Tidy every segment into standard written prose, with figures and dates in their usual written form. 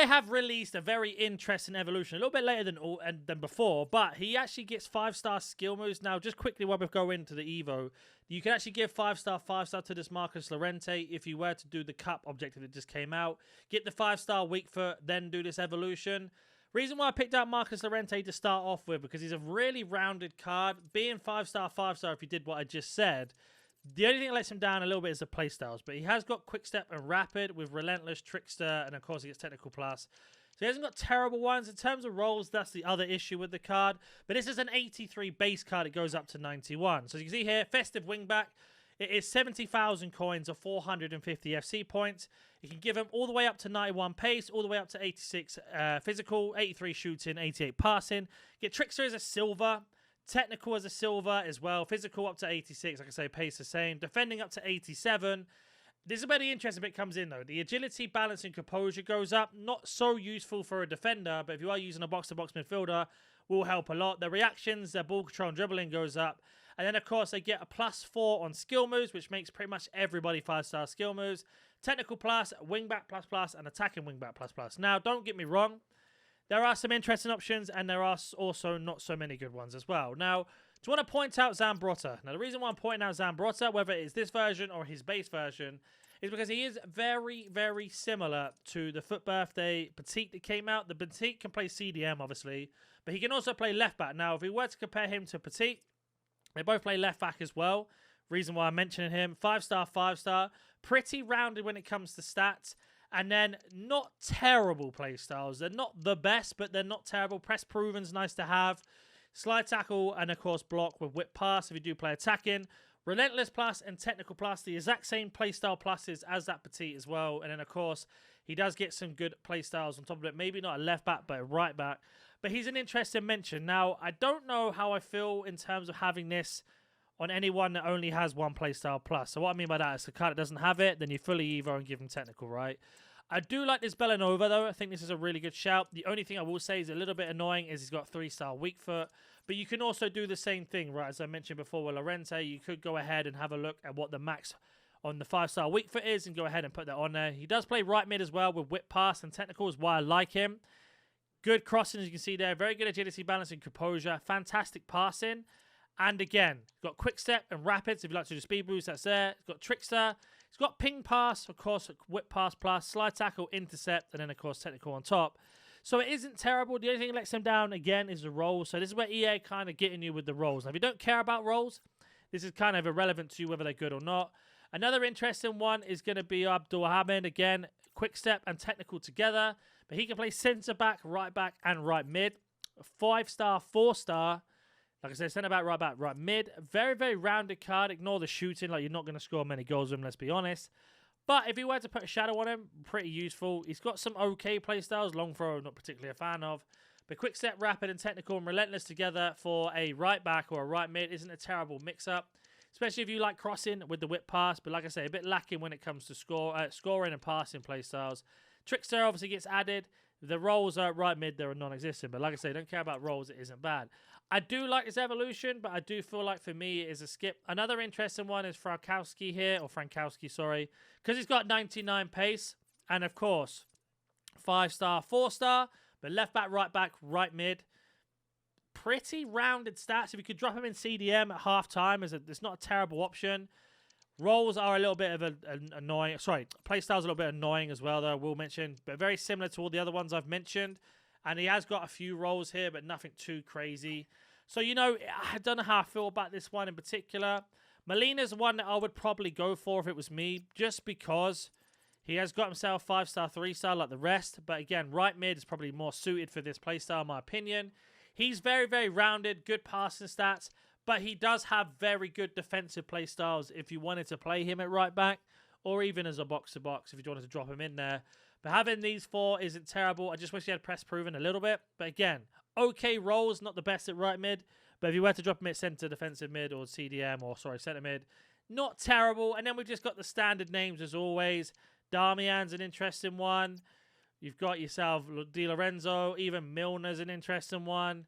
EA have released a very interesting evolution, a little bit later than before, but he actually gets 5-star skill moves. Now, just quickly while we go into the Evo, you can actually give 5-star to this Marcus Llorente if you were to do the cup objective that just came out. Get the 5-star weak foot, then do this evolution. Reason why I picked out Marcus Llorente to start off with, because he's a really rounded card. Being 5-star if he did what I just said, the only thing that lets him down a little bit is the playstyles, but he has got Quick Step and Rapid with Relentless, Trickster, and of course he gets Technical Plus. So he hasn't got terrible ones. In terms of rolls, that's the other issue with the card. But this is an 83 base card. It goes up to 91. So as you can see here, Festive Wingback. It is 70,000 coins or 450 FC points. You can give him all the way up to 91 pace, all the way up to 86 physical, 83 shooting, 88 passing. Get Trickster as a silver. Technical as a silver as well. Physical up to 86. Like I say, pace the same. Defending up to 87. This is where the interesting bit comes in, though. The agility, balance, and composure goes up. Not so useful for a defender, but if you are using a box-to-box midfielder, will help a lot. The reactions, their ball control and dribbling goes up. And then, of course, they get a +4 on skill moves, which makes pretty much everybody 5-star skill moves. Technical plus, wingback plus, and attacking wingback plus. Now, don't get me wrong. There are some interesting options, and there are also not so many good ones as well. Now, do you want to point out Zambrotta? Now, the reason why I'm pointing out Zambrotta, whether it is this version or his base version, is because he is very, very similar to the Foot Birthday Petite that came out. The Petite can play CDM, obviously, but he can also play left back. Now, if we were to compare him to Petite, they both play left back as well. Reason why I'm mentioning him, 5-star, pretty rounded when it comes to stats. And then not terrible playstyles. They're not the best, but they're not terrible. Press proven's nice to have. Slide tackle and, of course, block with whip pass if you do play attacking. Relentless plus and technical plus, the exact same playstyle pluses as that Petite as well. And then, of course, he does get some good playstyles on top of it. Maybe not a left back, but a right back. But he's an interesting mention. Now, I don't know how I feel in terms of having this on anyone that only has one playstyle plus. So what I mean by that is the card that doesn't have it, then you fully Evo and give him technical, right? I do like this Bellanova, though. I think this is a really good shout. The only thing I will say is a little bit annoying is he's got 3-star weak foot. But you can also do the same thing, right? As I mentioned before with Llorente, you could go ahead and have a look at what the max on the 5-star weak foot is and go ahead and put that on there. He does play right mid as well with whip pass and technical is why I like him. Good crossing, as you can see there. Very good agility, balance, and composure. Fantastic passing. And again, got quick step and rapids. If you like to do speed boost, that's there. It's got trickster. It's got ping pass, of course, whip pass plus, slide tackle, intercept, and then, of course, technical on top. So it isn't terrible. The only thing that lets them down, again, is the rolls. So this is where EA kind of getting you with the rolls. Now, if you don't care about rolls, this is kind of irrelevant to you whether they're good or not. Another interesting one is going to be Abdulhamid. Again, quick step and technical together. But he can play centre back, and right mid. 5-star, 4-star. Like I said, centre back, right mid. Very, very rounded card. Ignore the shooting. Like, you're not going to score many goals with him, let's be honest. But if you were to put a shadow on him, pretty useful. He's got some okay playstyles. Long throw, not particularly a fan of. But quick step, rapid, and technical and relentless together for a right back or a right mid isn't a terrible mix-up. Especially if you like crossing with the whip pass. But like I say, a bit lacking when it comes to scoring and passing playstyles. Trickster obviously gets added. The rolls are right mid, they're non-existent. But like I say, don't care about rolls, it isn't bad. I do like this evolution, but I do feel like for me it is a skip. Another interesting one is Frankowski here, or Frankowski, sorry. Because he's got 99 pace. And of course, 5-star, 4-star. But left back, right mid. Pretty rounded stats. If you could drop him in CDM at half-time, it's not a terrible option. Rolls are a little bit of an annoying. Sorry, playstyle's a little bit annoying as well, though, I will mention. But very similar to all the other ones I've mentioned. And he has got a few rolls here, but nothing too crazy. So, you know, I don't know how I feel about this one in particular. Molina's one that I would probably go for if it was me, just because he has got himself 5-star, 3-star like the rest. But again, right mid is probably more suited for this playstyle, in my opinion. He's very, very rounded, good passing stats. But he does have very good defensive play styles if you wanted to play him at right back. Or even as a box-to-box if you wanted to drop him in there. But having these 4 isn't terrible. I just wish he had press proven a little bit. But again, okay rolls, not the best at right mid. But if you were to drop him at centre, defensive mid, or CDM, or sorry, centre mid, not terrible. And then we've just got the standard names as always. Darmian's an interesting one. You've got yourself Di Lorenzo. Even Milner's an interesting one.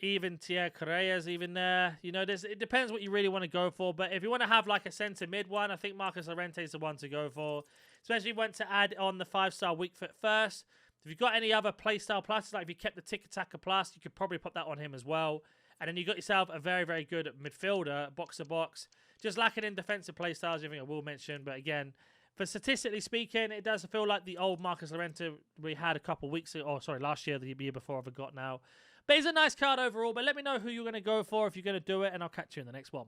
Even Thierry Correa's even there. You know, it depends what you really want to go for. But if you want to have like a centre mid one, I think Marcus Llorente is the one to go for. Especially if you want to add on the 5-star weak foot first. If you've got any other playstyle pluses, like if you kept the Tick Attacker plus, you could probably put that on him as well. And then you got yourself a very, very good midfielder, box to box. Just lacking in defensive playstyles, I think I will mention. But again, for statistically speaking, it does feel like the old Marcus Llorente we had a couple weeks ago. Oh, sorry, last year, the year before, I forgot now. But it's a nice card overall. But let me know who you're going to go for if you're going to do it, and I'll catch you in the next one.